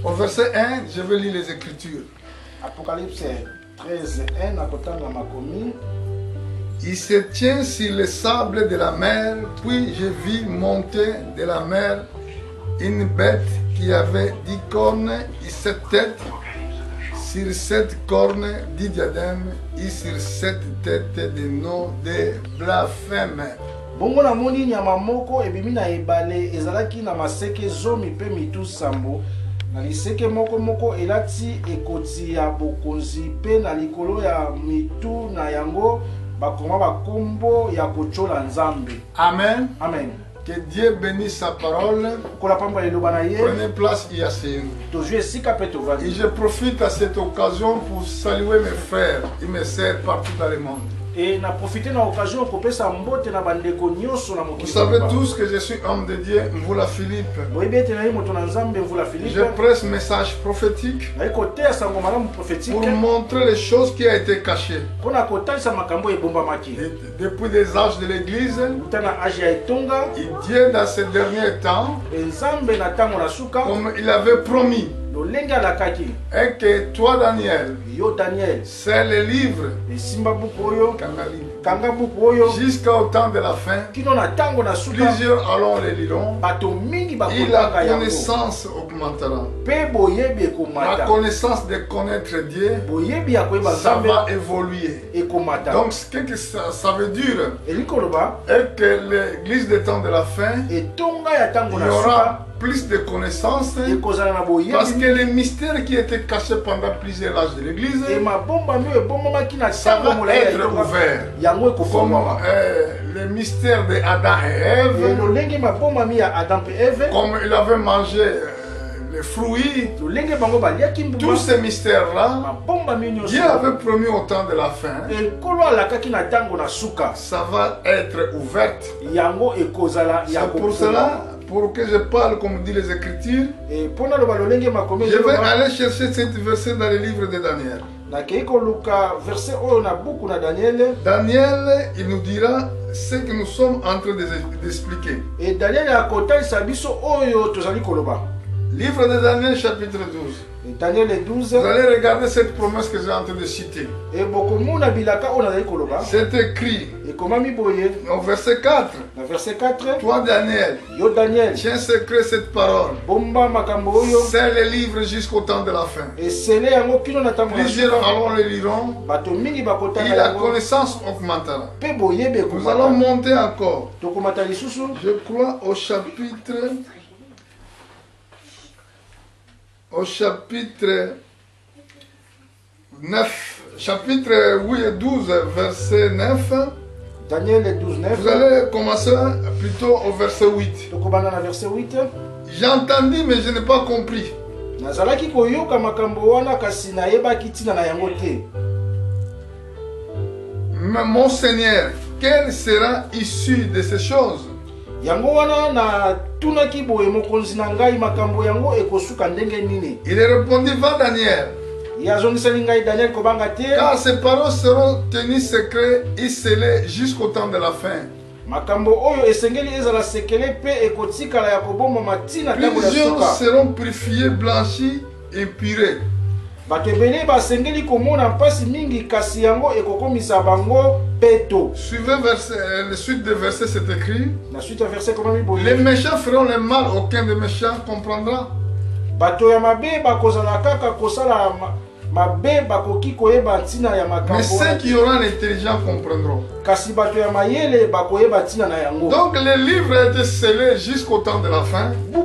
Au verset 1, je vais lire les Écritures. Apocalypse 13, 1, nakotanga makomi. Il se tient sur le sable de la mer, puis je vis monter de la mer une bête qui avait 10 cornes et 7 têtes. Sur 7 cornes 10 diadèmes et sur 7 têtes des noms de blasphème. Bongo na moni nyama moko ebimi na ebale ezalaki na maseke zomi pe mitu sambo. Na liseke moko moko elati ekoti ya bokonzi pe na likolo ya mitu na yango bakoma bakombo ya kochola nzambe. Amen. Amen. Que Dieu bénisse sa parole. Prenez place et asseyez-vous. Et je profite à cette occasion pour saluer mes frères et mes sœurs partout dans le monde. Et na profité na occasion ko pesa mbote na bandeko nyonso na mokili. Vous savez tous que je suis homme de Dieu, Mvula Philippe. Je presse message prophétique pour montrer les choses qui ont été cachées. Depuis les âges de l'église, et Dieu dans ces derniers temps, comme il avait promis, et que toi Daniel, c'est le livre jusqu'au temps de la fin, plusieurs allons les liront et la connaissance augmentera. La connaissance de connaître Dieu, ça va évoluer. Donc ce que ça veut dire est que l'église des temps de la fin, il y aura plus de connaissances parce que les mystères qui étaient cachés pendant plusieurs âges de l'église, ça va être ouvert. Comme les mystères de Adam et Ève, comme il avait mangé les fruits, tous ces mystères-là, Dieu avait promis au temps de la fin, ça va être ouvert. C'est pour cela, pour que je parle comme dit les Écritures, je vais aller chercher cet verset dans le livre de Daniel. Daniel, il nous dira ce que nous sommes en train d'expliquer. Livre de Daniel chapitre 12. Vous allez regarder cette promesse que j'ai en train de citer. C'est écrit au verset 4. Toi Daniel, tiens secret cette parole. C'est le livre jusqu'au temps de la fin. Plusieurs allons le liront et la connaissance augmentera. Nous allons monter encore. Je crois au chapitre 9, chapitre 12, verset 9. Daniel 12, 9. Vous allez commencer plutôt au verset 8. J'ai entendu mais je n'ai pas compris. Mais mon Seigneur, quelle sera issue de ces choses? Il répondit, va Daniel. Car ces paroles seront tenues secrètes et scellées jusqu'au temps de la fin. Plusieurs seront purifiés, blanchis et purés. Suivez le suite des versets, c'est écrit. Les méchants feront le mal, aucun des méchants comprendra. Mais ceux qui auront l'intelligence comprendront. Donc les livres étaient scellés jusqu'au temps de la fin. Mais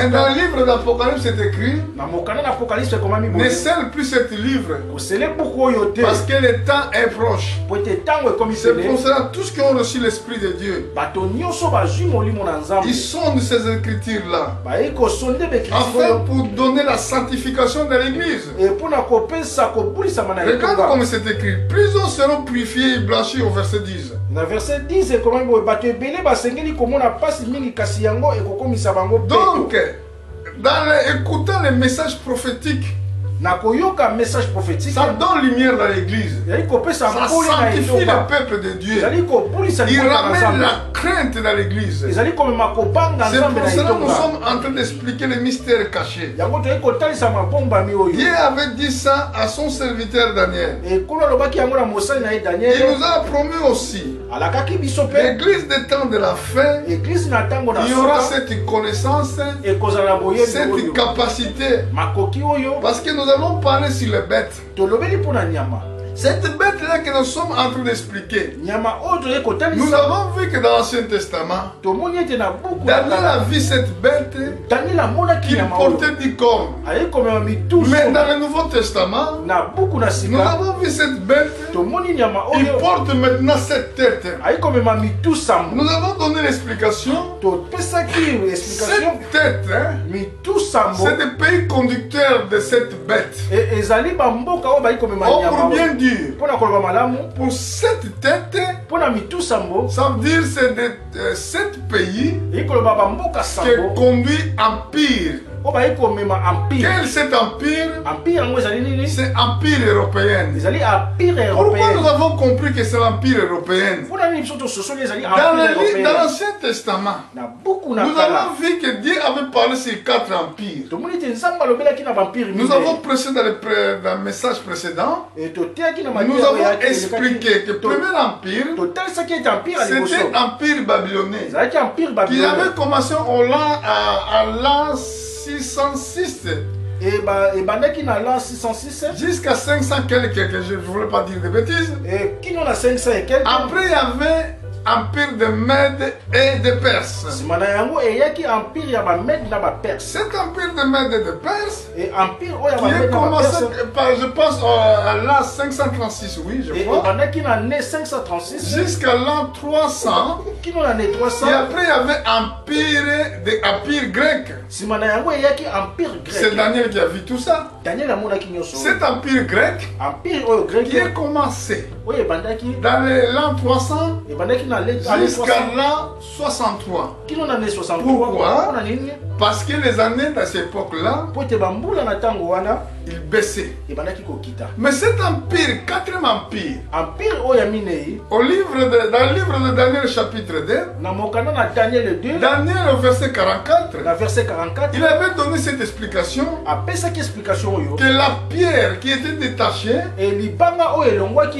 dans le livre d'Apocalypse c'est écrit, ne scelle plus ce livre parce que le temps est proche. C'est pour cela tous qui ont reçu l'Esprit de Dieu, ils sont de ces écritures là afin pour donner la sanctification de l'église. Regarde comme c'est écrit, plusieurs seront purifiés et blanchis au verset 10. Donc, écoutant les messages prophétiques message prophétique. Ça donne lumière dans l'église. Ça sanctifie le peuple de Dieu. Il ramène la crainte dans l'église. C'est pour cela que nous sommes en train d'expliquer les mystères cachés. Dieu avait dit ça à son serviteur Daniel. Il nous a promis aussi. L'église des temps de la fin, il y aura cette connaissance, cette capacité. Parce que nous allons parler sur les bêtes. Cette bête-là que nous sommes en train d'expliquer, nous avons vu que dans l'Ancien Testament, Daniel a vu cette bête qu'il portait du corps. Mais dans le Nouveau Testament, nous avons vu cette bête qui porte maintenant cette tête. Nous avons donné l'explication. Cette tête, c'est le pays conducteur de cette bête. Pour bien dire, pour cette tête, ça veut dire c'est de 7 pays qui conduit empire. Quel cet empire? C'est empire européen. Pourquoi nous avons compris que c'est l'empire européen? Dans l'Ancien Testament, nous avons vu que Dieu avait parlé sur 4 empires. Nous avons prêché dans le message précédent. Nous avons expliqué que le premier empire, c'était l'empire babylonais, qui avait commencé à l'an 606 jusqu'à 500 quelques, je ne voulais pas dire de bêtises. Après il y avait empire de Mède et de Perse. Cet empire de Mède et de Perse qui est commencé par, je pense, à l'an 536, oui, je crois, jusqu'à l'an 300. Et après il y avait empire grec. C'est Daniel qui a vu tout ça. Cet empire grec qui a commencé dans l'an 300 jusqu'à l'an 63. Pourquoi? Parce que les années de cette époque-là, il baissait. Mais cet empire, 4e empire, dans le livre de Daniel chapitre 2, Daniel au verset 44, il avait donné cette explication que la pierre qui était détachée,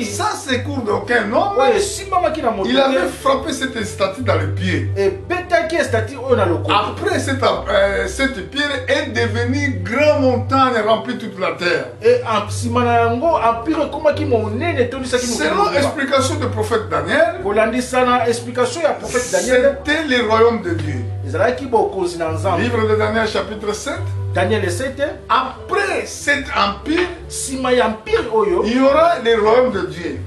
ça c'est court d'aucun homme, il avait frappé cette statue dans le pied. Après cette pierre est devenue grande montagne remplie toute la terre. Selon l'explication du prophète Daniel, c'était le royaume de Dieu. Livre de Daniel chapitre 7. Après cet empire, il y aura le royaume de Dieu.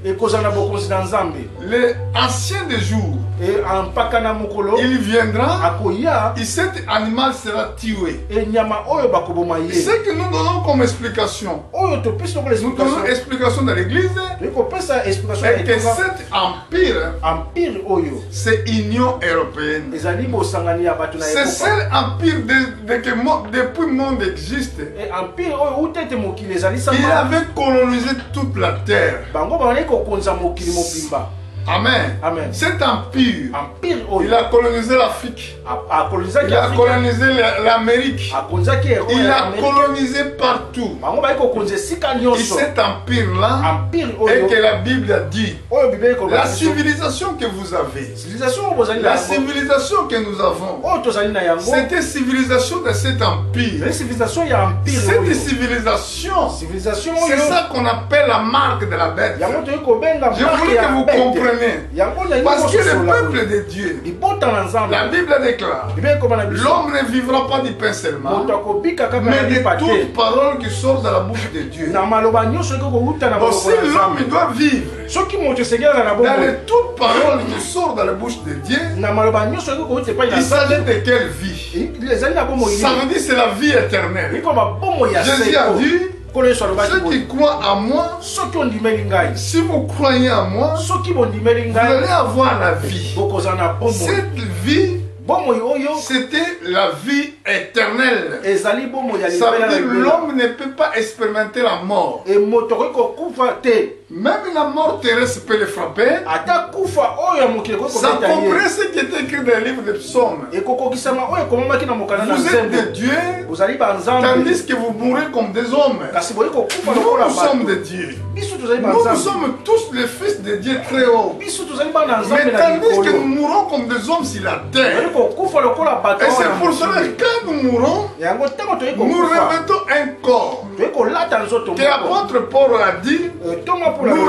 Les anciens des jours, il viendra et cet animal sera tué. Ce que nous donnons comme explication, nous donnons explication dans l'église, et que cet empire, c'est l'Union européenne. C'est seul empire depuis le monde existe. Il avait colonisé toute la terre. Amen. Cet empire, il a colonisé l'Afrique, il a colonisé l'Amérique, il a colonisé partout. Et cet empire-là, et que la Bible a dit, la civilisation que vous avez, la civilisation que nous avons, c'était une civilisation de cet empire. Cette civilisation, c'est ça qu'on appelle la marque de la bête. Je voulais que vous compreniez. Parce que le peuple de Dieu, la Bible déclare, l'homme ne vivra pas du pain seulement, mais de toute parole qui sort de la bouche de Dieu. Aussi l'homme doit vivre dans les toutes paroles qui sortent de la bouche de Dieu. Il s'agit de quelle vie? Ça veut dire c'est la vie éternelle. Jésus a dit, ceux qui croient en moi, si vous croyez en moi, vous allez avoir la vie. Cette vie C'était la vie éternelle. Ça veut dire que l'homme ne peut pas expérimenter la mort. Même la mort terrestre peut le frapper. Ça comprend ce qui est écrit dans le livre des psaumes. Vous êtes des dieux, tandis que vous mourrez comme des hommes. Nous sommes des dieux. Nous sommes tous les fils de Dieu très haut. Mais tandis que nous mourons comme des hommes sur la terre. Et c'est pour cela que quand nous mourons, nous revêtons un corps. Que l'apôtre Paul a dit, nous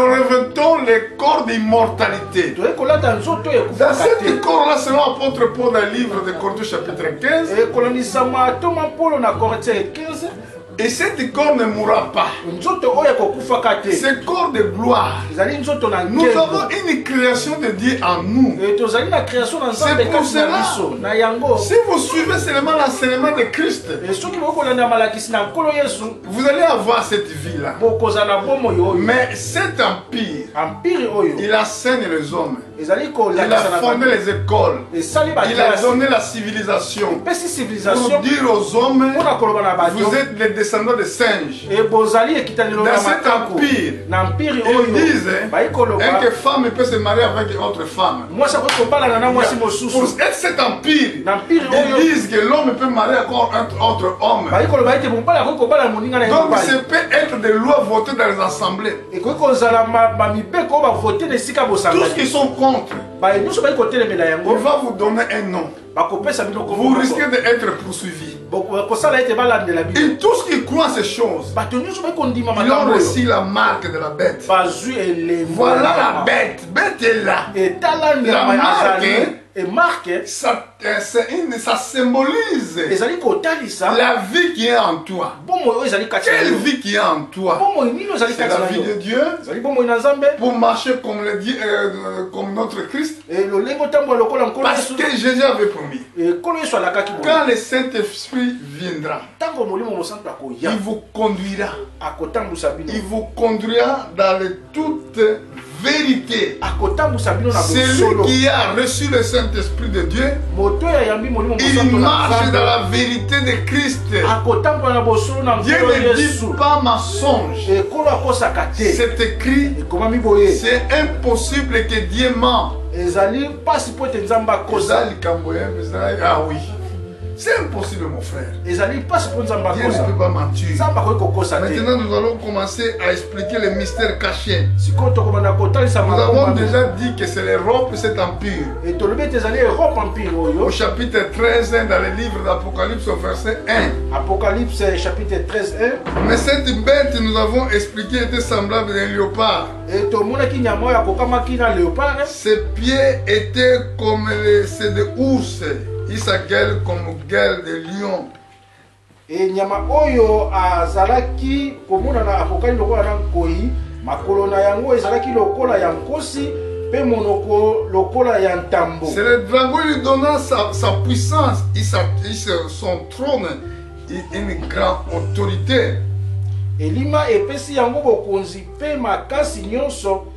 revêtons les corps d'immortalité. Dans ce corps-là, selon l'apôtre Paul dans le livre de Corinthiens chapitre 15, et cet corps ne mourra pas. Ce corps de gloire. Nous avons une création de Dieu en nous. C'est pour cela, si vous suivez seulement l'enseignement de Christ, vous allez avoir cette vie-là. Mais cet empire, il enseigne les hommes. Il a fondé les écoles. Il a donné la civilisation. Pour dire aux hommes, vous êtes les descendants de singes. Dans cet empire, ils disent qu'une femme peut se marier avec une autre femme. Pour cet empire, ils disent que l'homme peut marier avec un autre homme. Donc ça peut être des lois votées dans les assemblées. Tous qui sont contre, on va vous donner un nom. Vous risquez d'être poursuivi. Et tous qui croient ces choses, ils ont reçu la marque de la bête. Voilà la bête. Bête est là. La marque, ça symbolise la vie qui est en toi. Quelle vie qui est en toi? C'est la vie de Dieu. Pour marcher comme notre Christ. Parce que Jésus avait promis. Quand le Saint-Esprit viendra, il vous conduira. Il vous conduira dans toute vérité. Celui qui a reçu le Saint-Esprit de Dieu, il marche dans la vérité de Christ. Dieu ne dit pas mensonge. C'est écrit, c'est impossible que Dieu ment. Ah oui. C'est impossible, mon frère. Dieu ne peut pas mentir. Maintenant, nous allons commencer à expliquer les mystères cachés. Nous avons déjà dit que c'est l'Europe, cet empire. Au chapitre 13, dans le livre d'Apocalypse, au verset 1. Apocalypse, chapitre 13, 1. Mais cette bête, nous avons expliqué, était semblable à un léopard. Ses pieds étaient comme ceux de ours. Il s'agueule comme gueule de lion. Et nyama oyo azalaki komona na Apocalypse lokola na nkoi makolo na yango ezalaki lokola ya nkosi pe monoko lokola ya ntambo. C'est le dragon lui donnant sa puissance, son trône, une grande autorité. Elima epesi yango bokonzi pe makasi nyonso.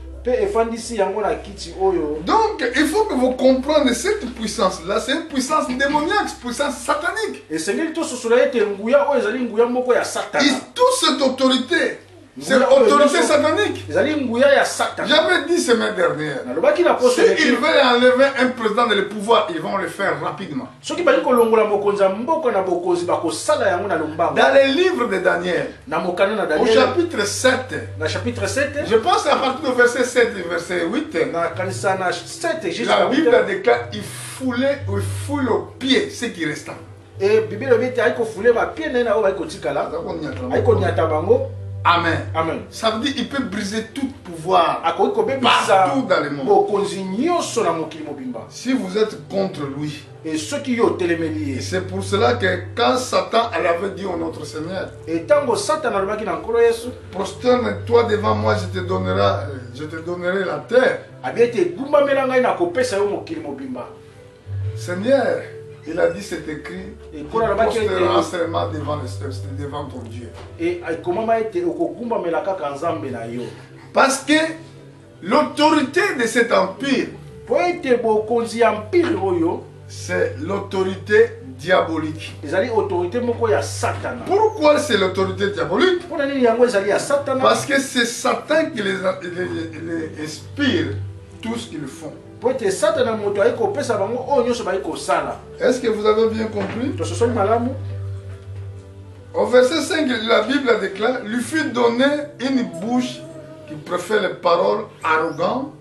Donc, il faut que vous compreniez cette puissance-là. C'est une puissance démoniaque, une puissance satanique. Et toute cette autorité, c'est l'autorité satanique. J'avais dit semaine dernière, s'ils veulent enlever un président de le pouvoir, ils vont le faire rapidement. Dans les livres de Daniel, au chapitre 7, je pense à partir du verset 7 et verset 8, la Bible déclare qu'il foule au pied ce qui reste. Amen. Amen. Ça veut dire qu'il peut briser tout pouvoir partout dans le monde. Si vous êtes contre lui. Et c'est pour cela que quand Satan avait dit au notre Seigneur, prosterne-toi devant moi, je te donnerai la terre. Seigneur, il a dit, c'est écrit, il postera seulement devant ton Dieu. Parce que l'autorité de cet empire c'est l'autorité diabolique. Pourquoi c'est l'autorité diabolique? Parce que c'est Satan qui les inspire tout ce qu'ils font. Est-ce que vous avez bien compris? Au verset 5, la Bible déclare: lui fut donné une bouche qui préfère les paroles arrogantes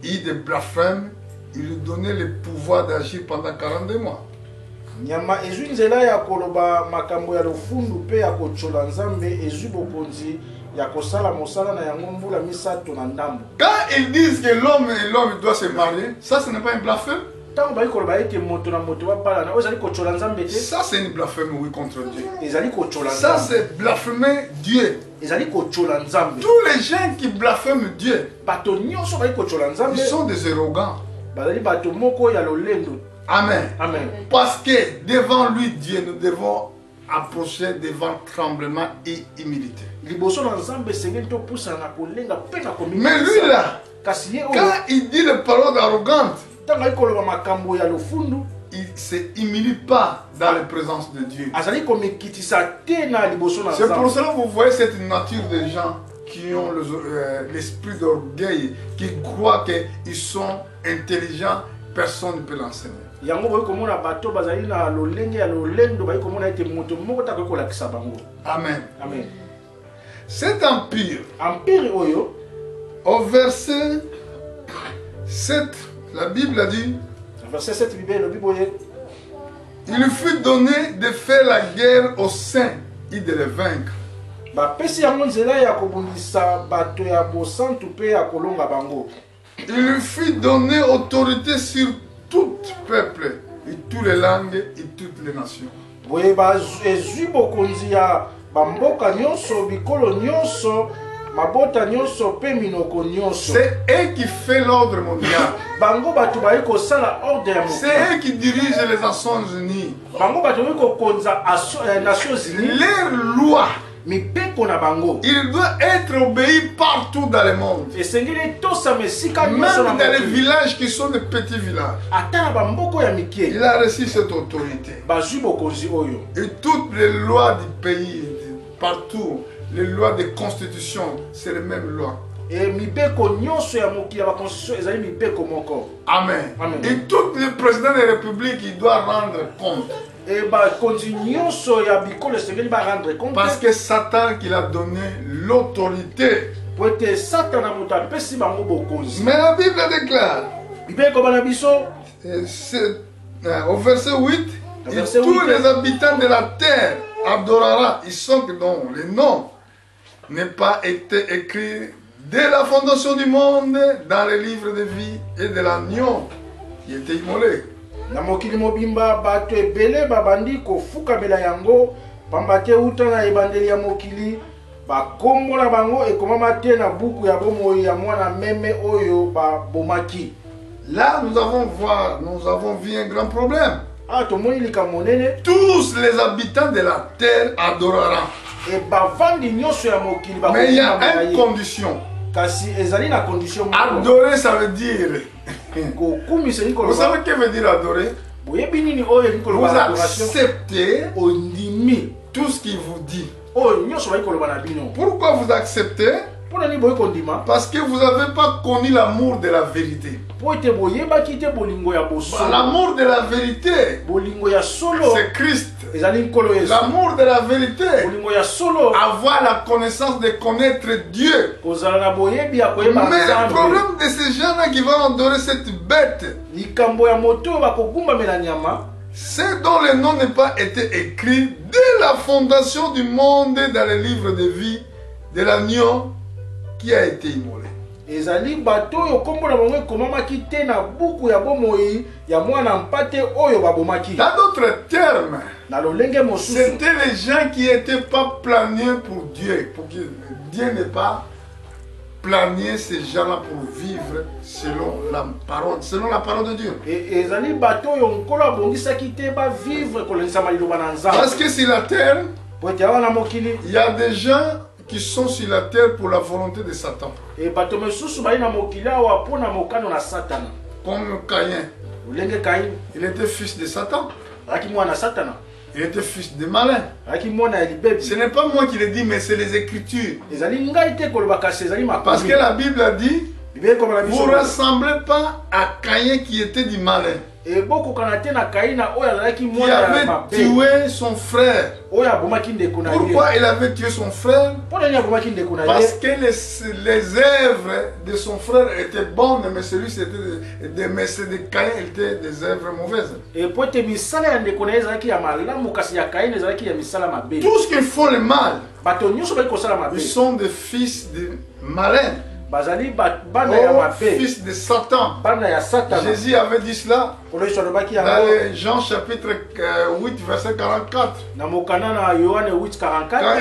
et des blasphèmes. Il lui donnait le pouvoir d'agir pendant 42 mois. Nyama ezunzela ya koloba makambo ya lofundu pe ya kochola nzambe ezubokonzi ya kosala mosala na yango mbula misato na ndambo. Quand ils disent que l'homme et l'homme doivent se marier, ça ce n'est pas un blasphème? Tango ba koloba ete moto na moto wa pala na ozali kochola nzambe te. Ça c'est une blasphème, oui, contre Dieu. Ezali kochola nzambe. Ça c'est blasphémer Dieu. Ezali kochola nzambe. Tous les gens qui blasphèment Dieu, bato nyonso ba kochola nzambe, ils sont des arrogants. Bazali bato moko ya lolendo. Amen. Amen. Parce que devant lui, Dieu, nous devons approcher devant tremblement et humilité. Mais lui là, quand il dit les paroles arrogantes, il ne s'humilie pas dans la présence de Dieu. C'est pour cela que vous voyez cette nature de gens qui ont l'esprit d'orgueil, qui croient qu'ils sont intelligents, personne ne peut l'enseigner. Amen. Amen. Cet empire, au verset 7, la Bible a dit, verset 7, il lui fut donné de faire la guerre aux saints et de les vaincre. Il lui fut donné autorité sur tout peuple et toutes les langues et toutes les nations. C'est eux qui font l'ordre mondial. C'est eux qui dirigent les Nations Unies. Leurs lois, il doit être obéi partout dans le monde. Même dans les villages qui sont des petits villages. Il a reçu cette autorité. Et toutes les lois du pays, partout, les lois de constitution, c'est les mêmes lois. Amen. Amen. Et tous les présidents des républiques, ils doivent rendre compte. Parce que Satan qui a donné l'autorité. Mais la Bible déclare, au verset 8, et tous les habitants de la terre adoreront. Ils sont dont le nom n'est pas été écrit dès la fondation du monde dans les livres de vie et de l'agneau qui était immolé. Na mokili mobimba bato ebele babandi kofuka bela yango pambate uta na ebandeli ya mokili bakombo na bango ekomama te na buku ya bomoi ya mwana meme oyo babomaki. Là nous avons vu un grand problème. Ah, tomoni likambo monene. Tous les habitants de la terre adoreront. Et bavandi nyonso ya mokili ba. Mais il y a une condition. Kasi ezali na condition. Adorer, ça veut dire. Vous savez ce que veut dire adorer? Vous acceptez tout ce qu'il vous dit. Pourquoi vous acceptez? Parce que vous n'avez pas connu l'amour de la vérité. L'amour de la vérité, c'est Christ. L'amour de la vérité, avoir la connaissance de connaître Dieu. Mais le problème de ces gens-là qui vont adorer cette bête, c'est dont le nom n'est pas été écrit dès la fondation du monde dans les livres de vie de l'agneau qui a été immolé. Ezali bato yo kombo na bango komamaki te na buku ya bomoi ya mwana mpate oyo babomaki. Dans d'autres termes, c'était les gens qui n'étaient pas planés pour Dieu. Pour que Dieu n'ait pas plané ces gens-là pour vivre selon la parole de Dieu. Ezali bato yo nkolo abongisaki te ba vivre kolendisa maliloba na Nzambe. Parce que sur la terre, il y a des gens qui sont sur la terre pour la volonté de Satan. comme Caïn. Il était fils de Satan. Il était fils de malin. Ce n'est pas moi qui le dis, mais c'est les Écritures. Parce que la Bible a dit, vous ne ressemblez pas à Caïn qui était du malin, qui avait tué son frère. Pourquoi il avait tué son frère? Parce que les œuvres de son frère étaient bonnes, mais celui de Caïn était des œuvres mauvaises. Tous qui font le mal, ils sont des fils de malins. Fils de Satan. Jésus avait dit cela dans Jean chapitre 8 verset 44. Quand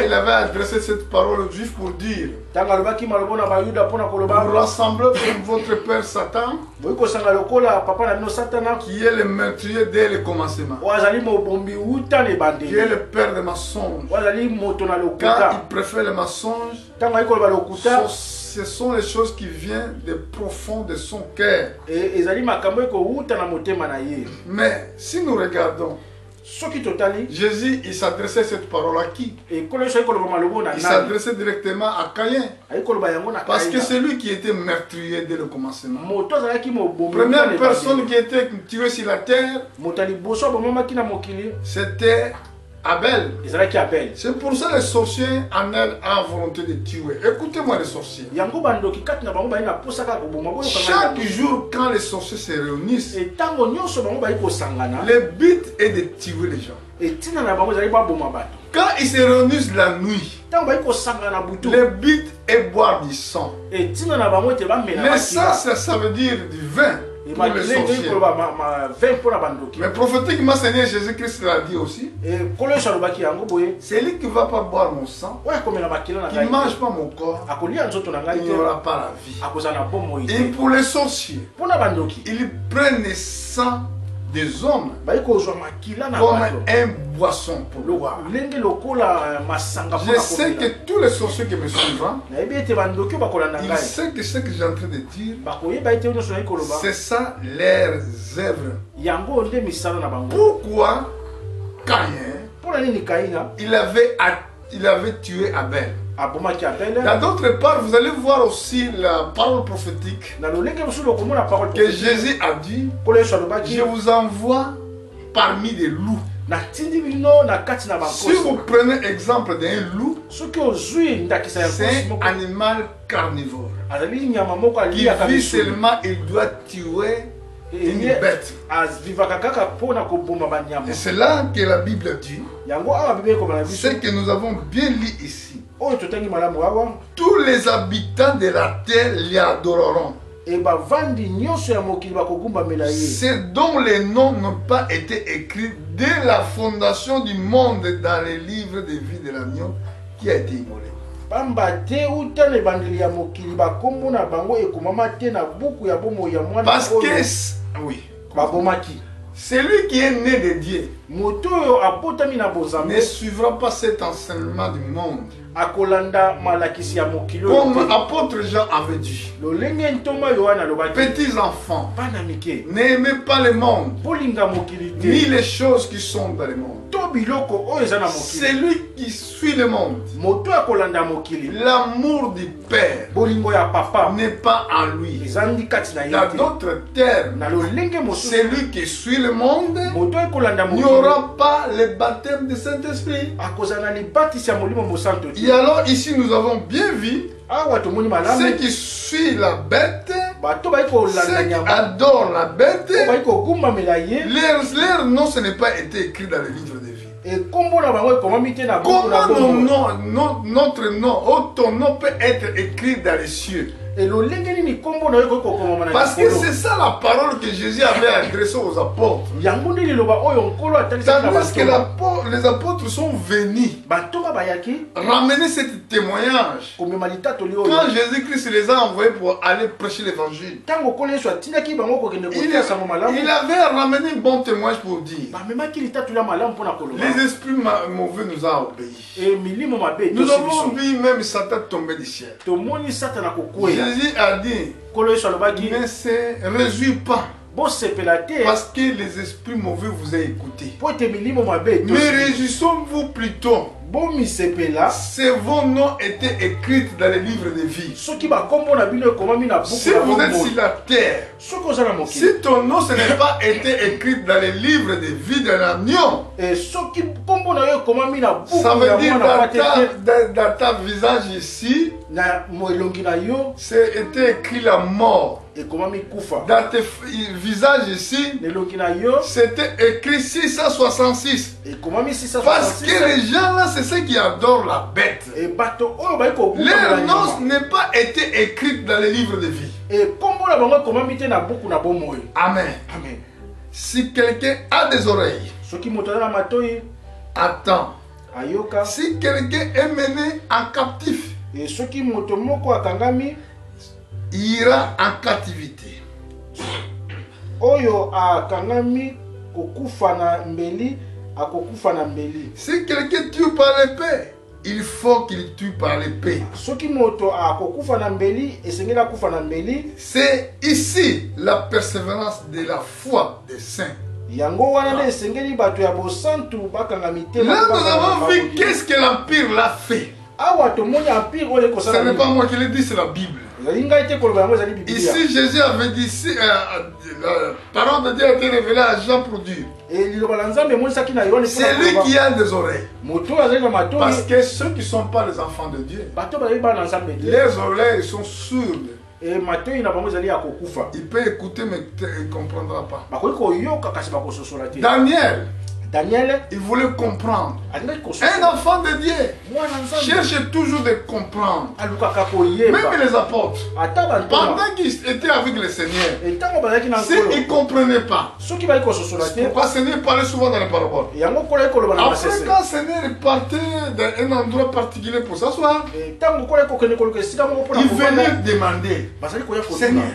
il avait adressé cette parole aux Juifs pour dire, vous rassemblez comme votre père Satan, qui est le meurtrier dès le commencement, qui est le père des mensonges. Quand il préfère le mensonge, ce sont les choses qui viennent de profond de son cœur. Mais si nous regardons, Jésus, il s'adressait cette parole à qui? Il s'adressait directement à Caïn. Parce que c'est lui qui était meurtrier dès le commencement. Première personne qui était tuée sur la terre, c'était Abel. C'est pour ça que les sorciers en elles ont volonté de tuer. Écoutez-moi les sorciers. Chaque jour quand les sorciers se réunissent, le but est de tuer les gens. Quand ils se réunissent la nuit, le but est boire du sang. Le sang, ça veut dire du vin. Pour les sorciers. Mais prophétiquement, Seigneur Jésus-Christ l'a dit aussi. C'est lui qui ne va pas boire mon sang, qui ne mange pas mon corps, il n'y aura pas la vie. Et pour les sorciers, ils prennent le sang des hommes comme un boisson pour boire. Je sais que tous les sorciers qui me suivent, ils savent que ce que j'ai en train de dire, c'est ça leurs œuvres. Pourquoi Caïn, il avait tué Abel? Dans d'autres parts, vous allez voir aussi la parole prophétique que Jésus a dit, je vous envoie parmi des loups. Si vous prenez l'exemple d'un loup, c'est un animal carnivore qui vit seulement, il doit tuer une bête. Et c'est là que la Bible dit, ce que nous avons bien lu ici. Tous les habitants de la terre l'y adoreront. Ceux dont les noms n'ont pas été écrits dès la fondation du monde dans les livres de vie de l'agneau qui a été immolé. Parce que, oui, celui qui est né de Dieu ne suivra pas cet enseignement du monde. Comme apôtre Jean avait dit, petits enfants, n'aimez pas le monde, ni les choses qui sont dans le monde. Celui qui suit le monde, l'amour du Père n'est pas en lui. Dans d'autres termes, celui qui suit le monde, il n'y aura pas le baptême du Saint-Esprit. Et alors ici nous avons bien vu ceux qui suivent la bête, ceux qui adorent la bête, leur nom ce n'est pas été écrit dans le livre de vie. Comment notre nom, ton nom peut être écrit dans les cieux? Parce que c'est ça la parole que Jésus avait adressée aux apôtres. Tandis que les apôtres sont venus ramener ce témoignage. Quand Jésus-Christ les a envoyés pour aller prêcher l'évangile, il avait ramené un bon témoignage pour dire, les esprits mauvais nous ont obéi. Nous avons vu même Satan tomber du ciel. Jésus a dit, ne se réjouis pas. Parce que les esprits mauvais vous ont écouté. Mais réjouissons-vous plutôt. Si vos noms étaient écrits dans les livres de vie. Si vous êtes sur la terre, si ton nom ce n'est pas été écrit dans les livres de vie de l'agneau, ça veut dire dans ta visage ici, c'est été écrit la mort. Dans tes visages ici, c'était écrit 666. Parce que les gens là, c'est ceux qui adorent la bête. Leur nom n'est pas été écrit dans les livres de vie. Amen. Si quelqu'un a des oreilles, attends. Si quelqu'un est mené en captif, il ira en captivité. Si quelqu'un tue par l'épée, il faut qu'il tue par l'épée. C'est ici la persévérance de la foi des saints. Là, nous avons vu qu'est-ce que l'Empire l'a fait. Ce n'est pas moi qui l'ai dit, c'est la Bible. Ici, Jésus avait dit, la parole de Dieu a été révélée à Jean pour dire. C'est lui qui a des oreilles. Parce que ceux qui ne sont pas les enfants de Dieu, les oreilles sont sourdes. Il peut écouter mais il ne comprendra pas. Daniel, il voulait comprendre. Un enfant de Dieu cherche toujours de comprendre. Même les apôtres, pendant qu'ils étaient avec le Seigneur, s'ils ne comprenaient pas, c'est pourquoi le Seigneur parlait souvent dans les paraboles. Après, quand le Seigneur partait d'un endroit particulier pour s'asseoir, il venait demander, Seigneur,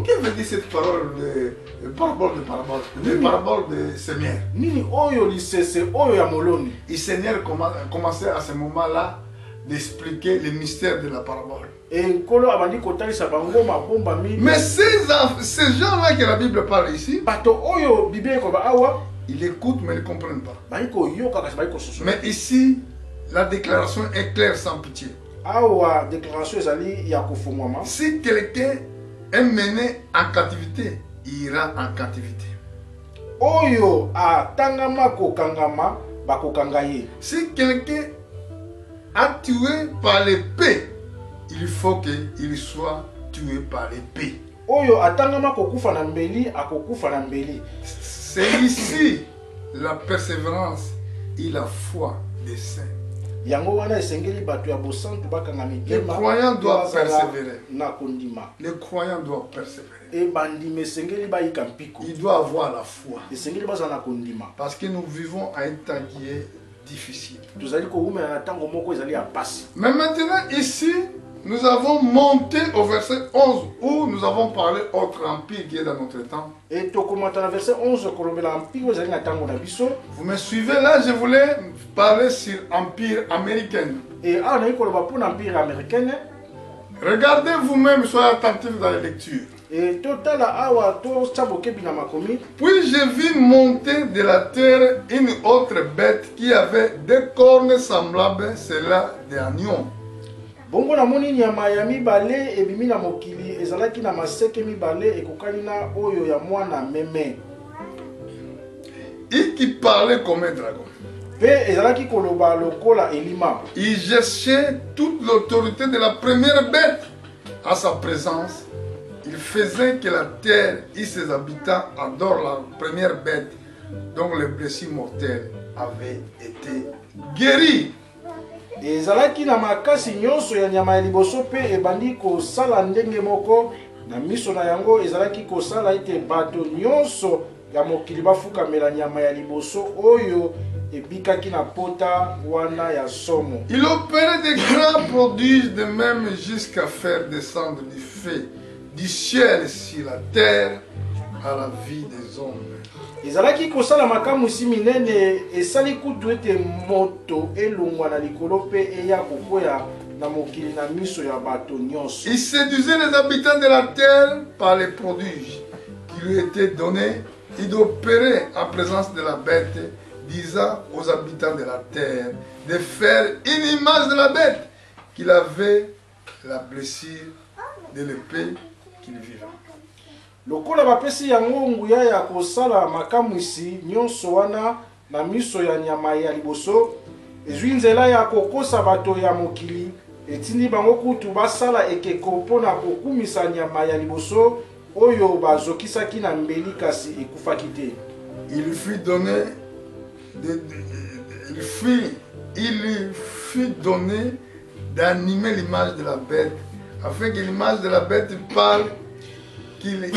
qu'est-ce que veut dire cette parole de parabole de Seigneur? Le Seigneur commençait à ce moment-là d'expliquer le mystère de la parabole. Mais ces gens-là que la Bible parle ici, ils écoutent mais ils ne comprennent pas. Mais ici, la déclaration est claire sans pitié. Si quelqu'un est mené en captivité, il ira en captivité. Si quelqu'un a tué par l'épée, il faut qu'il soit tué par l'épée. C'est ici la persévérance et la foi des saints. Les croyants doivent persévérer. Les croyants doivent persévérer. Il doit avoir la foi. Parce que nous vivons à un temps qui est difficile. Mais maintenant ici, nous avons monté au verset 11 où nous avons parlé autre empire qui est dans notre temps. Vous me suivez là, je voulais parler sur l'empire américain. Regardez vous-même, soyez attentifs dans les lectures. Puis j'ai vu monter de la terre une autre bête qui avait des cornes semblables à celles des agneaux. Bongo na moni nyama ya mibale ebimi na mokili ezalaki na maseke mibale ekokani na oyo ya mwana meme. Et qui parlait comme un dragon. Pe ezalaki koloba lokola elima. Il cherchait toute l'autorité de la première bête à sa présence. Il faisait que la terre et ses habitants adorent la première bête dont les blessures mortelles avaient été guéris. Ezalaki na makasi nyonso ya nyama ya liboso pe ebandi kosala ndenge moko na miso na yango ezalaki kosala ete bato nyonso ya mokili bafukamela nyama ya liboso oyo ebikaki na pota wana ya somo. Il opérait des grands prodiges de même jusqu'à faire descendre du feu du ciel sur la terre à la vie des hommes. Ezalaki kosala makamu si minene esali kutu ete moto elongwa na likolo pe eya kokwea Il séduisait les habitants de la terre par les prodiges qui lui étaient donnés. Il opérait en présence de la bête, disant aux habitants de la terre de faire une image de la bête, qu'il avait la blessure de l'épée qu'il vivait. Lokola bapesi yango nguya ya kosala makamwisi nyonso wana na miso ya nyama ya liboso ezwi nzela ya kokosa bato ya mokili etindi bango kutu basala ekeko mpona kokumisa nyama ya liboso oyo bazokisaki na mbeli kasi ekufaki te. Il lui fut donné d'animer l'image de la bête afin que l'image de la bête parle. Il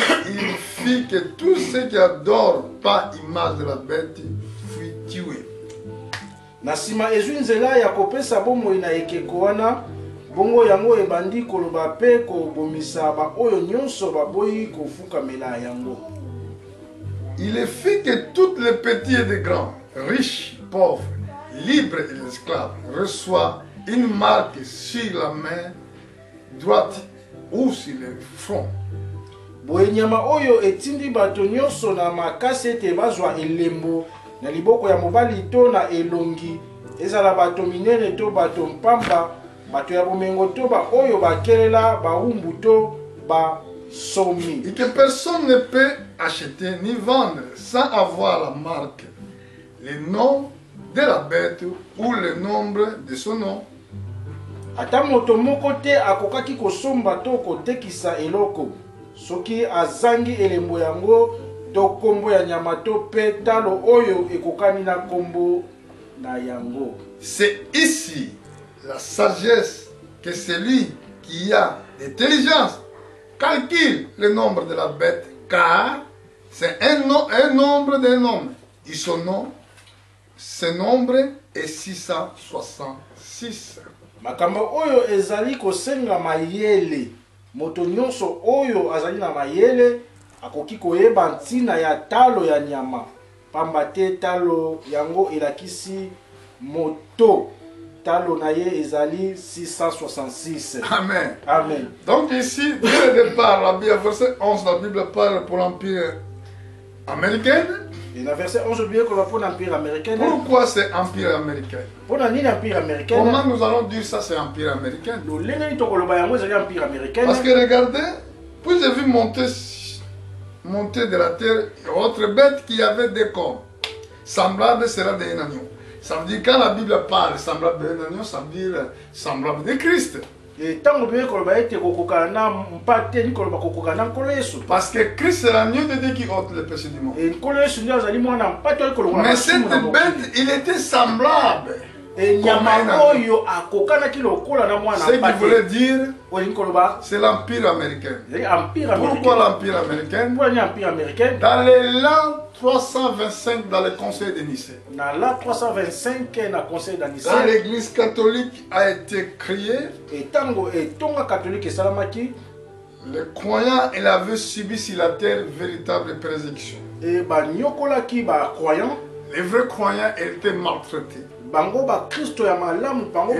fit que tous ceux qui adorent pas image de la bête fuient tués. Nasima ezwi nzela ya kopesa bomoi na ekeko wana bongo yango ebandi koloba pe kobomisa ba oyo nyonso baboyi kofukamela yango. Il est fait que tous les petits et les grands, riches, pauvres, libres et esclaves reçoivent une marque sur la main droite ou sur le front. Boye nyama oyo etindi bato nyonso na makasi ete bazwa elembo na liboko ya mobali to na elongi ezala bato minene to bato mpamba bato ya bomengo to ba oyo bakelela baumbu to basomi. Et que personne ne peut acheter ni vendre sans avoir la marque, le nom de la bête ou le nombre de son nom. Ata moto moko te akokaki kosomba to kotekisa eloko soki azangi elembo yango to kombo ya nyama to pe talo oyo ekokani na kombo na yango. C'est ici la sagesse que celui qui a l'intelligence calcule le nombre de la bête, car c'est un nombre d'un nombre. Et son nom, ce nombre est 666. Makambo oyo ezali kosenga mayele. Moto nyonso oyo azali na mayele akoki koyeba ntina ya talo ya nyama pamba te talo yango elakisi moto talo na ye ezali 666. Amen. Amen. Donc ici, dès le départ, la Bible, verset 11, la Bible parle pour l'Empire américain. Et dans verset 11, bien qu'on va pour l'Empire américain. Pourquoi c'est Empire américain? Pour l'Empire américain. Comment nous allons dire ça, c'est Empire américain? Parce que regardez, puis j'ai vu monter de la terre autre bête qui avait des cornes. Semblable sera d'un agneau. Ça veut dire quand la Bible parle semblable d'un agneau, ça veut dire semblable de Christ. Parce que Christ est l'agneau de Dieu qui ôte le péché du monde. Mais cette bête, il était semblable. Ce qu'il voulait dire, c'est l'Empire américain. Pourquoi l'Empire américain? Dans les l'an 325 dans le Conseil de Nicée. Quand l'Église catholique a été créée, les croyants avaient subi sur la terre véritable persécution. Les vrais croyants étaient maltraités. Il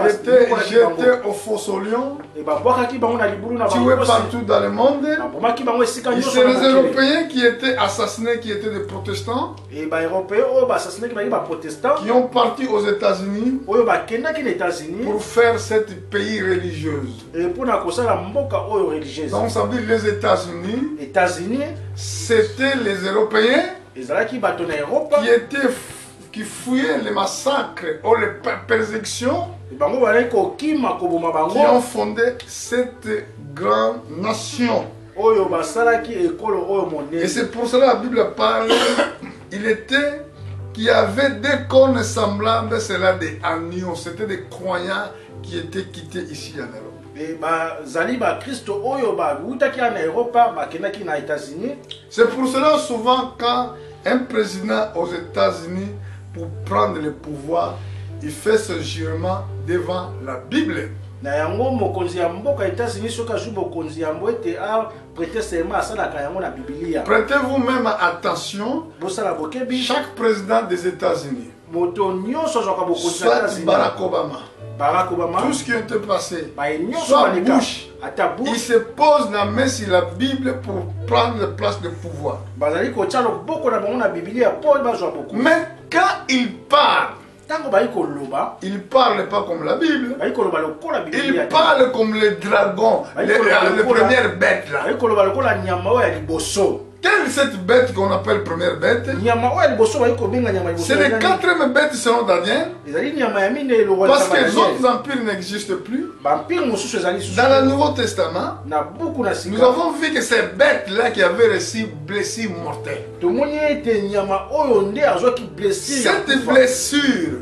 était jeté au fosse aux lions, tué partout dans le monde. C'est les Européens qui étaient assassinés, qui étaient des protestants, qui ont parti aux États-Unis pour faire cette pays religieuse. Donc ça veut dire les États-Unis, c'était les Européens qui fouillaient les massacres ou les persécutions, qui ont fondé cette grande nation. Et c'est pour cela que la Bible parle, il était qui avait des cornes semblables, cela des agneaux, c'était des croyants qui étaient quittés ici en Europe. C'est pour cela souvent quand un président aux États-Unis, pour prendre le pouvoir, il fait ce jurement devant la Bible. Prêtez-vous même attention, chaque président des États-Unis, soit Barack Obama, tout ce qui a été passé, soit bouche, il se pose la main sur la Bible pour prendre la place de pouvoir. Mais quand il parle, il ne parle pas comme la Bible. Il parle comme les dragons, les premières bêtes là. Quelle est cette bête qu'on appelle première bête? C'est les quatrième bêtes selon Daniel. Parce que les autres empires n'existent plus. Dans le Nouveau Testament, nous avons vu que ces bêtes-là qui avaient reçu blessure mortelle. Cette blessure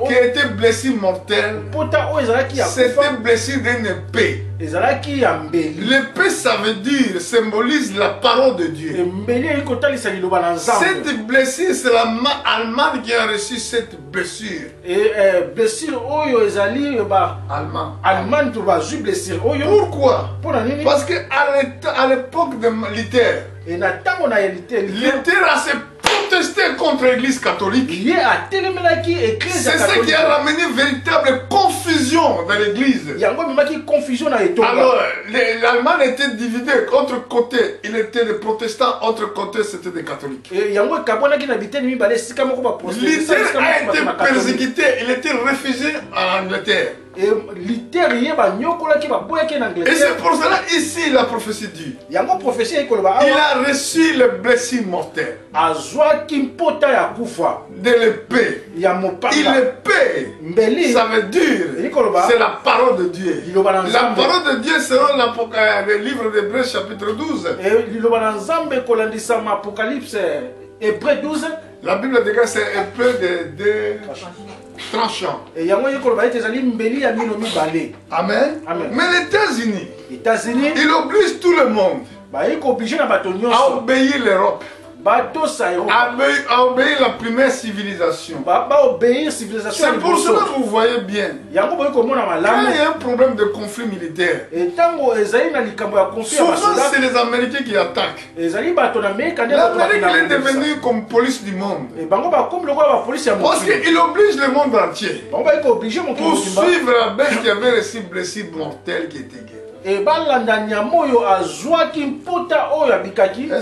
qui était blessure mortelle, c'était blessure d'une épée. L'épée, ça veut dire, symbolise la parole de Dieu. Cette blessure, c'est la Allemagne qui a reçu cette blessure. Pourquoi? Parce qu'à l'époque de Luther, Luther a protesté contre l'Église catholique. C'est ce qui a ramené une véritable confusion dans l'Église. Alors, l'Allemagne était dividée. Autre côté, il était des protestants, autre côté, c'était des catholiques. Luther a été persécuté, il était réfugié en Angleterre. Et c'est pour cela ici la prophétie dit, il a reçu les blessures mortelles de l'épée. L'épée, ça veut dire, c'est la parole de Dieu. La parole de Dieu selon le livre d'Hébreux chapitre 12. La Bible dit que c'est Hébreux de tranchant. Amen. Mais les États-Unis, ils obligent tout le monde à obéir l'Europe, à obéir la première civilisation. C'est pour cela que vous voyez bien, quand il y a un problème de conflit militaire, souvent c'est les Américains qui attaquent. L'Amérique est devenue comme police du monde. Parce qu'il oblige le monde entier pour suivre la bête qui avait reçu blessure mortelle qui était guérie. Est-ce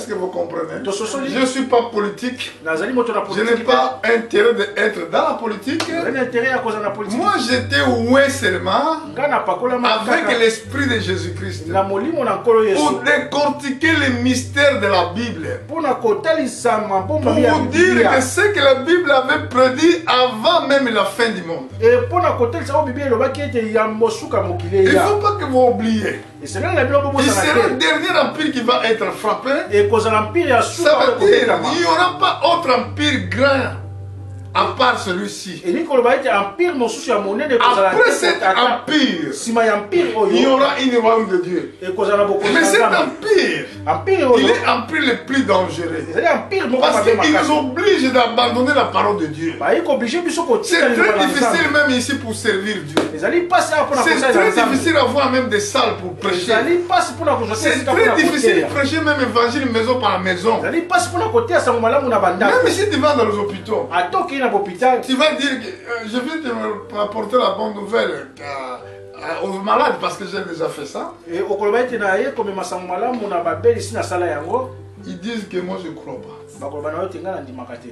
que vous comprenez? Je ne suis pas politique. Je n'ai pas intérêt d'être dans la politique. Moi j'étais oué seulement avec l'esprit de Jésus-Christ pour décortiquer les mystères de la Bible. Pour vous dire que ce que la Bible avait prédit avant même la fin du monde. Il ne faut pas que vous oubliez. Il sera le dernier empire qui va être frappé. Ça veut dire qu'il n'y aura pas autre empire grand à part celui-ci. Après cet empire, il y aura une royaume de Dieu. Mais cet empire, il est l'empire le plus dangereux. Parce qu'il nous oblige d'abandonner la parole de Dieu. C'est très difficile même ici pour servir Dieu. C'est très difficile d'avoir même des salles pour prêcher. C'est très difficile de prêcher même l'évangile maison par maison. Même si tu vas dans les hôpitaux, tu vas dire que je viens de m'apporter la bonne nouvelle aux malades parce que j'ai déjà fait ça. Ils disent que moi je ne crois pas.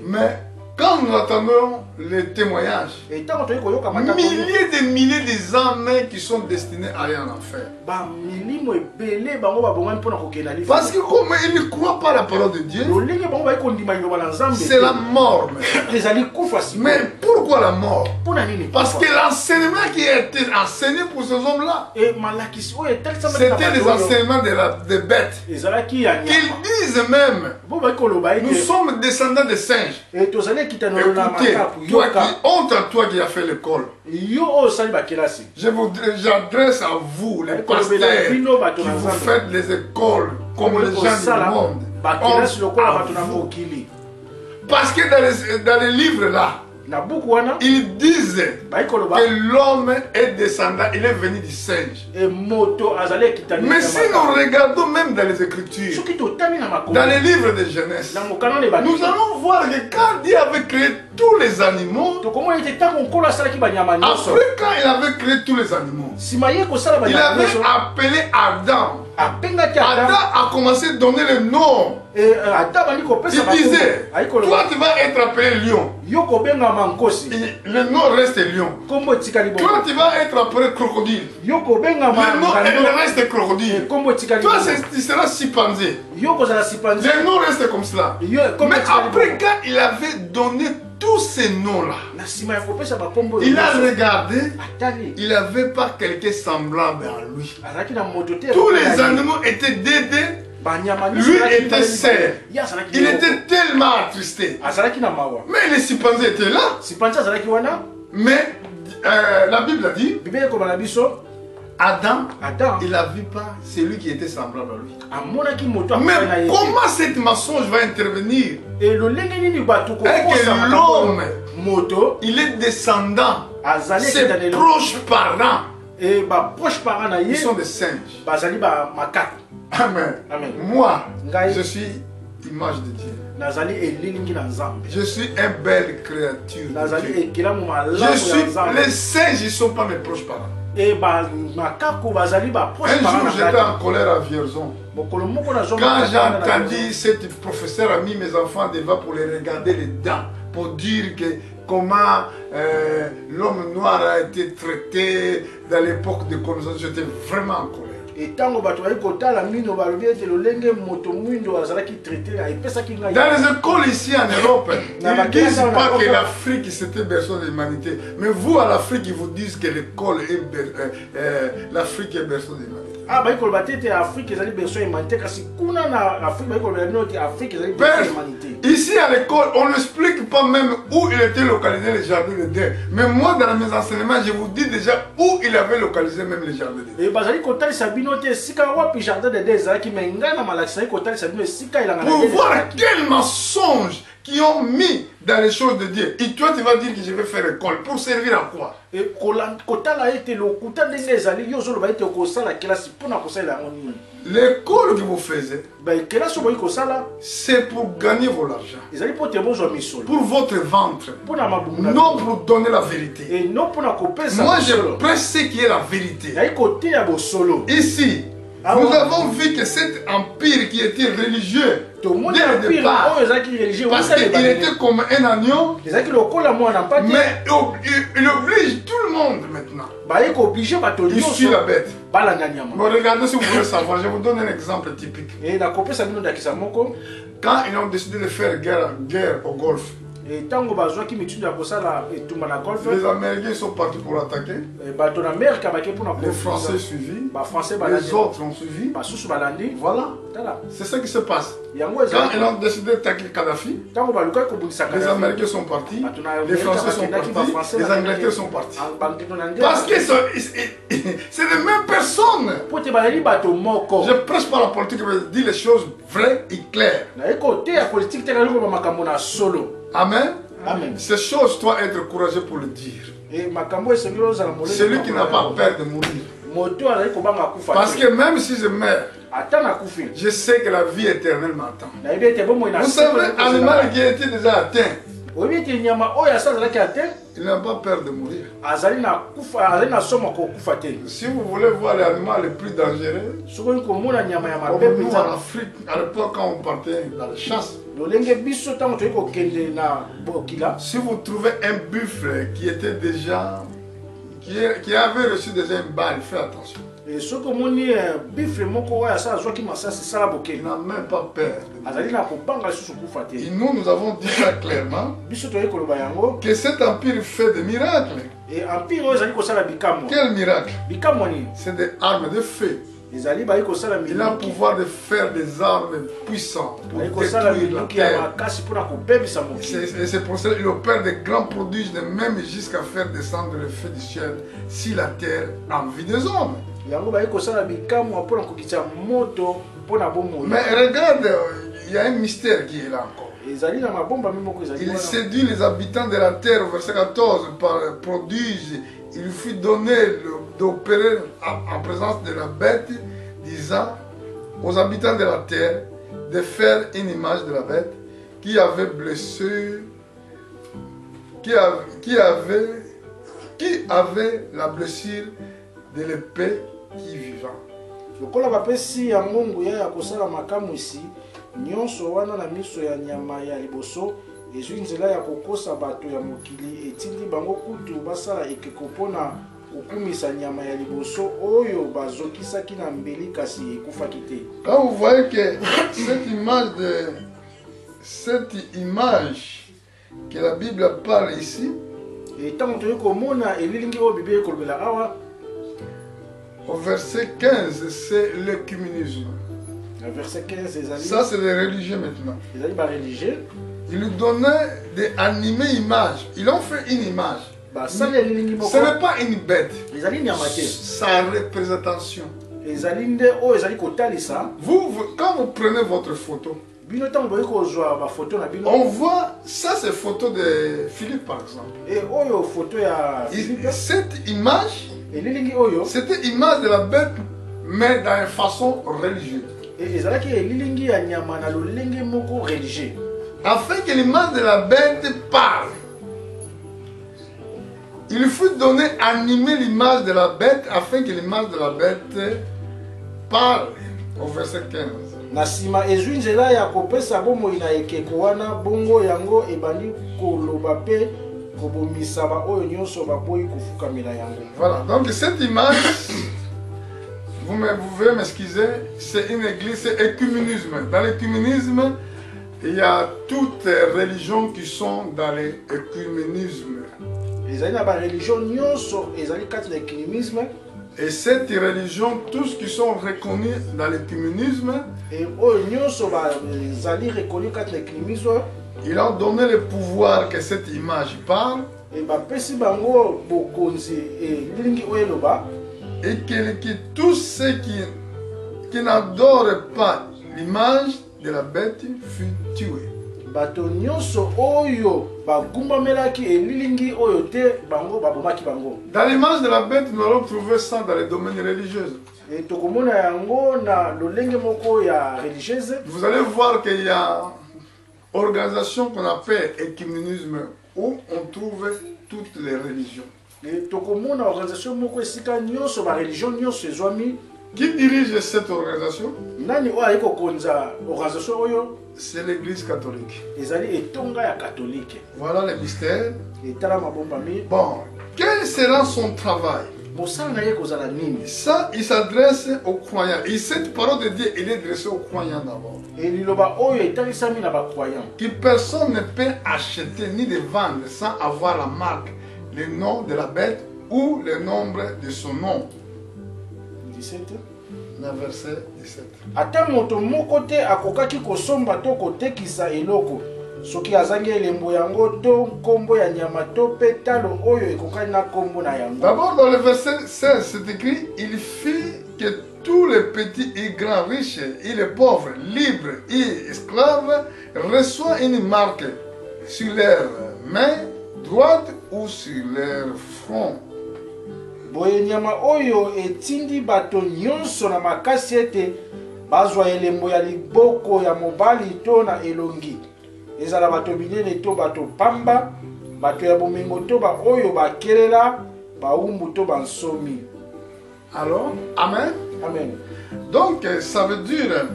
Mais quand nous attendons les témoignages, milliers de milliers des âmes qui sont destinées à aller en enfer. Parce que comme ils ne croient pas la parole de Dieu, c'est la mort. Mais pourquoi la mort? Parce que l'enseignement qui a été enseigné pour ces hommes-là, c'était les enseignements des bêtes. Qu'ils disent même, nous sommes descendants de singes. Écoutez, honte à toi qui as fait l'école. J'adresse à vous, les pasteurs, qui vous faites les écoles comme les gens du monde. Parce que dans les livres là, ils disent que l'homme est descendant, il est venu du singe. Mais si nous regardons même dans les Écritures, dans les livres de Genèse, nous allons voir que quand Dieu avait créé tous les animaux, après quand il avait créé tous les animaux, il avait appelé Adam. Adam a commencé à donner le nom. Il disait, toi tu vas être appelé lion. Le nom reste lion. Toi tu vas être appelé crocodile. Le nom reste crocodile. Toi tu seras chimpanzé. Le nom reste comme cela. Mais après quand il avait donné tous ces noms-là, il a regardé, il n'avait pas quelqu'un semblable à lui. Tous les animaux étaient dédés. Lui était seul. Il était tellement attristé. Mais les chimpanzés étaient là. Mais la Bible a dit, Adam, il n'a vu pas celui qui était semblable à lui. Mais comment cette mensonge va intervenir? Et que l'homme, il est descendant, ses proches parents, ils sont des singes. Amen. Moi, je suis image de Dieu. Je suis une belle créature de Dieu. Les singes, ils ne sont pas mes proches parents. Un jour, j'étais en colère à Vierzon. Quand j'ai entendu cette professeure a mis mes enfants devant pour les regarder les dents, pour dire que comment l'homme noir a été traité dans l'époque de colonisation, j'étais vraiment en colère. Dans les écoles ici en Europe, ils ne disent pas que l'Afrique c'était berceau de l'humanité. Mais vous à l'Afrique, ils vous disent que l'école est l'Afrique est berceau de l'humanité. Ici à l'école, on n'explique pas même où il était localisé le jardin de Dieu. Mais moi dans mes enseignements, je vous dis déjà où il avait localisé même le jardin de Dieu. Pour voir quel mensonge qui ont mis dans les choses de Dieu. Et toi tu vas dire que je vais faire école. Pour servir à quoi? L'école que vous faites, c'est pour gagner vos argent, pour votre ventre, non pour donner la vérité. Moi je prêche ce qui est la vérité. Ici, nous avons vu que cet empire qui était religieux dès le départ, parce qu'il était comme un agneau, mais il oblige tout le monde maintenant. Il suit la bête. Bon, regardez si vous voulez savoir, je vous donne un exemple typique. Quand ils ont décidé de faire guerre au Golfe, les Américains sont partis pour attaquer. Les Français suivis. Les autres ont suivi. Voilà. C'est ce qui se passe. Quand ils ont décidé d'attaquer Kadhafi, les Américains sont partis. Les Français sont partis. Les Américains sont partis. Parce que c'est les mêmes personnes. Je prêche pas la politique, je dis les choses vraies et claires. Amen. Amen. Ces choses doivent être courageux pour le dire. Celui qui n'a pas peur de mourir. Parce que même si je meurs, je sais que la vie éternelle m'attend. Vous savez, un animal qui a été déjà atteint, il n'a pas peur de mourir. Si vous voulez voir l'animal le plus dangereux, comme nous en Afrique, à l'époque quand on partait dans la chasse, si vous trouvez un buffle qui était déjà, qui avait reçu déjà une balle, faites attention. Il n'a même pas peur. Et nous avons dit ça clairement que cet empire fait des miracles. Quel miracle? C'est des armes de feu. Il a le pouvoir de faire des armes puissantes pour détruire la terre. Et c'est pour ça qu'il opère des grands prodiges, même jusqu'à faire descendre le feu du ciel si la terre a envie des hommes. Mais regarde, il y a un mystère qui est là encore. Il séduit les habitants de la terre au verset 14 par le prodige. Il lui fut donné d'opérer en présence de la bête, disant aux habitants de la terre de faire une image de la bête qui avait blessure qui avait la blessure de l'épée qui vivant. Lokola bapesi yango nguya ya kosala makamu isi nyonso wana na miso ya nyama ya liboso ezwi nzela ya kokosa bato ya mokili etindi bango kutu basala ekeko mpona kokumisa nyama ya liboso oyo bazokisaki na mbeli kasi ekufaki te. Quand vous voyez que cette image que la Bible parle ici, au verset 15, c'est l'œcuménisme. Ça, c'est les religieux maintenant. Ils lui donnaient d'animer image. Ils ont fait une image. Ce n'est pas une bête. Sa représentation. Vous, quand vous prenez votre photo, on voit, ça c'est photo de Philippe par exemple. Cette image, c'était l'image de la bête, mais d'une façon religieuse. Afin que l'image de la bête parle, il faut donner, animer l'image de la bête afin que l'image de la bête parle. Au verset 15. Nasima ezwi nzela ya kopesa bomoi na ekeko wana bongo yango ebandi koloba pe kobomisa ba oyo nyonso baboyi kofukamela yango. Voilà, donc cette image, vous pouvez m'excuser, c'est une église, c'est écuménisme. Dans l'écuménisme, il y a toutes les religions qui sont dans l'écuménisme. Ezali na ba religion nyonso ezali kati na écuménisme. Et cette religion, tous qui sont reconnus dans l'écuménisme, ils ont donné le pouvoir que cette image parle. Et que tous ceux qui n'adorent pas l'image de la bête furent tués. Bato nyonso oyo bagumbamelaki elilingi oyo te bango babomaki bango. Dans l'image de la bête, nous allons trouver ça dans les domaines religieux. Et tokomona yango na lolenge moko ya religieuse. Vous allez voir qu'il y a une organisation qu'on appelle écuménisme où on trouve toutes les religions. Et tokomona organisation moko esika nyonso ba religion nyonso ezwami. Qui dirige cette organisation? Nani o ayiko konza organisation oyo? C'est l'église catholique. Voilà le mystère. Bon, quel sera son travail? Ça, il s'adresse aux croyants. Et cette parole de Dieu, il est adressée aux croyants d'abord. Que personne ne peut acheter ni de vendre sans avoir la marque, le nom de la bête ou le nombre de son nom. 17. Verset 17. Ata moto moko te akokaki kosomba to kotekisa eloko soki azangi elembo yango to nkombo ya nyama to pe talo oyo ekokani na nkombo na yango. D'abord dans le verset 16 c'est écrit il fit que tous les petits et grands riches et les pauvres libres et esclaves reçoivent une marque sur leur main droite ou sur leur front. Boye nyama oyo etindi bato nyonso na makasi ete bazwa elembo ya liboko ya mobali to na elongi. Ezala bato binene to bato pamba, bato ya bomengo to ba oyo bakelela, baumbu to bansomi. Alors, amen. Amen. Donc ça veut dire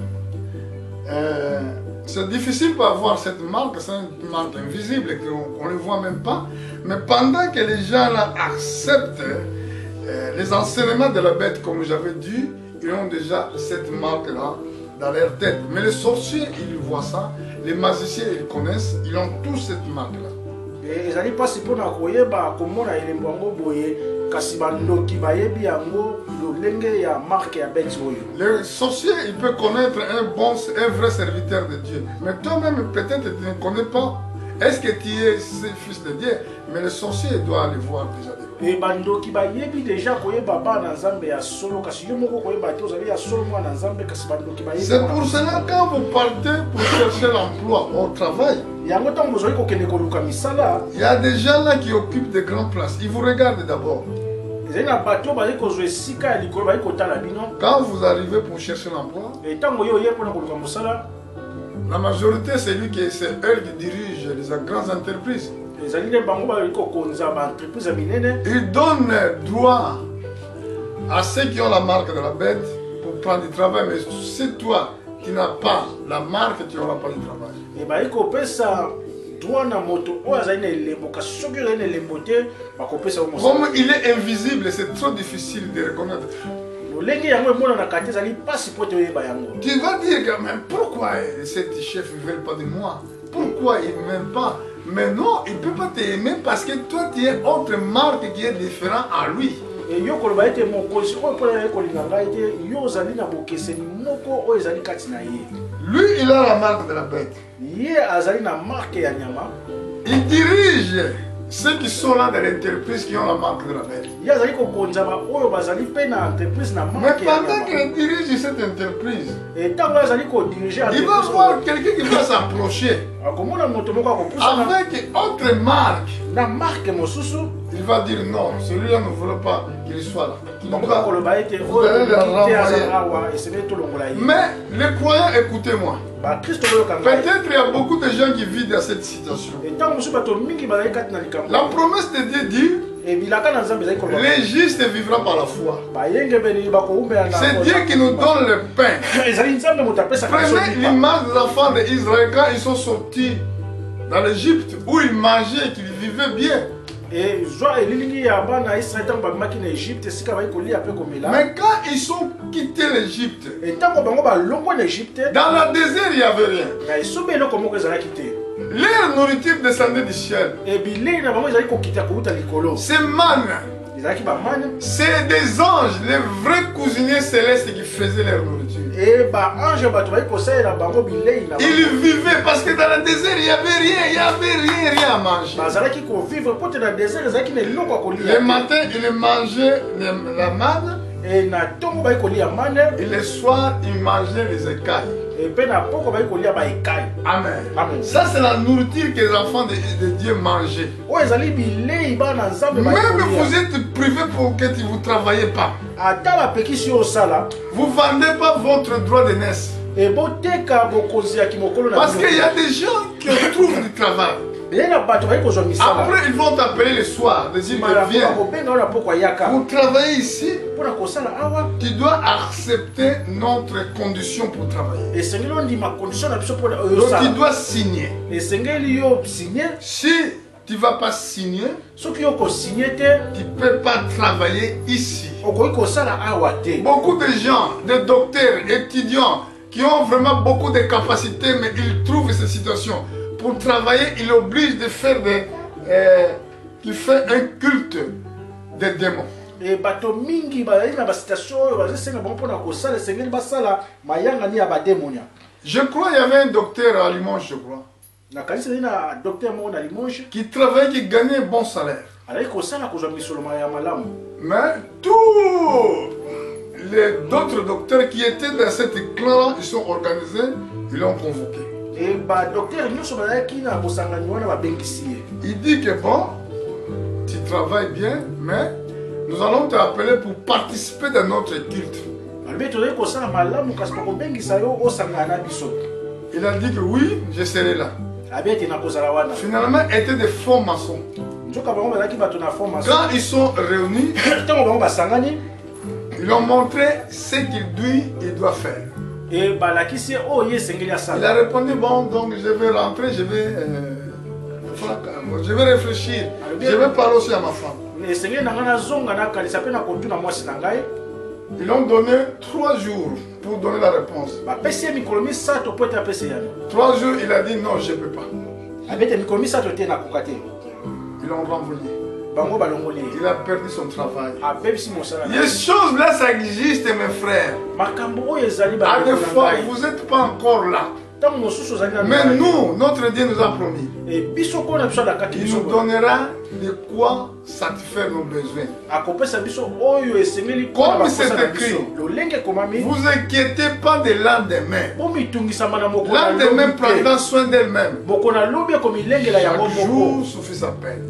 c'est difficile pour avoir cette marque, c'est une marque invisible qu'on ne voit même pas, mais pendant que les gens là acceptent les enseignements de la bête, comme j'avais dit, ils ont déjà cette marque-là dans leur tête. Mais les sorciers, ils voient ça. Les magiciens, ils connaissent. Ils ont tous cette marque-là. Les sorciers, ils peuvent connaître un vrai serviteur de Dieu. Mais toi-même, peut-être, tu ne connais pas. Est-ce que tu es fils de Dieu? Mais le sorcier doit aller voir déjà. Et bandoki ba yebi déjà koyeba ba na nzambe ya solo kasi yo moko koyeba te ozali ya solo mwa na nzambe kasi bandoki ba yebi. C'est pour cela quand vous partez pour chercher l'emploi au travail. Yango tango bozali kokende koluka misala. Il y a des gens là qui occupent de grandes places. Ils vous regardent d'abord. Ezali na bato bazali kozwe sika ya likolo bazali kotala bino. Quand vous arrivez pour chercher l'emploi. Et tango yo yepo na koluka musala. La majorité c'est eux qui dirigent les grandes entreprises. Il donne droit à ceux qui ont la marque de la bête pour prendre du travail, mais c'est toi qui n'as pas la marque, tu n'auras pas de travail. Comme il est invisible, c'est trop difficile de reconnaître. Tu vas dire que mais pourquoi ces chefs ne veulent pas de moi? Pourquoi ils ne m'aiment pas? Mais non, il ne peut pas t'aimer parce que toi tu es autre marque qui est différente à lui. Lui, il a la marque de la bête. Il dirige ceux qui sont là dans l'entreprise qui ont la marque de la bête. Mais pendant qu'il dirige cette entreprise, il va voir quelqu'un qui va s'approcher avec autre marque. Il va dire non, celui-là ne voulait pas qu'il soit là. Donc, vous allez le renvoyer. Mais les croyants, écoutez-moi. Peut-être il y a beaucoup de gens qui vivent dans cette situation. La promesse de Dieu dit les justes vivront par la foi. C'est Dieu qui nous donne le pain. Prenez l'image des enfants d'Israël quand ils sont sortis dans l'Égypte où ils mangeaient et qu'ils vivaient bien. Mais quand ils ont quitté l'Égypte, dans le désert il n'y avait rien. Leur nourriture descendait du ciel. C'est manne. C'est des anges, les vrais cuisiniers célestes qui faisaient leur nourriture. Ils vivaient parce que dans le désert il n'y avait rien à manger. Le matin ils mangeaient la manne. Et le soir ils mangeaient les écailles. Amen. Ça c'est la nourriture que les enfants de Dieu mangeaient. Même vous êtes privé pour que vous ne travaillez pas. Vous ne vendez pas votre droit de naissance. Parce qu'il y a des gens qui trouvent du travail. Après ils vont t'appeler le soir, ils viens. Pour travailler ici, tu dois accepter notre condition pour travailler. Donc tu dois signer. Si tu ne vas pas signer, tu ne peux pas travailler ici. Beaucoup de gens, des docteurs, étudiants, qui ont vraiment beaucoup de capacités, mais ils trouvent ces situations. Pour travailler, il oblige de faire il fait un culte des démons. Je crois qu'il y avait un docteur à Limoges, je crois, qui travaillait, qui gagnait un bon salaire. Mais tous les d'autres docteurs qui étaient dans cette clan, ils sont organisés, ils l'ont convoqué. Il dit que bon, tu travailles bien, mais nous allons te appeler pour participer dans notre culte. Il a dit que oui, je serai là. Finalement, ils étaient des faux maçons. Quand ils sont réunis, ils ont montré ce qu'il doit faire. Il a répondu, bon, donc je vais rentrer, je vais réfléchir, je vais parler aussi à ma femme. Ils ont donné 3 jours pour donner la réponse. 3 jours, il a dit non, je ne peux pas. Ils l'ont renvoyé. Il a perdu son travail. Les choses là, ça existe, mes frères. À des fois, vous n'êtes pas encore là. Mais nous, notre Dieu nous a promis. Il nous donnera de quoi satisfaire nos besoins. Comme c'est écrit, vous inquiétez pas de lendemain. Lendemain prendra soin d'elle-même. Chaque jour suffit sa peine.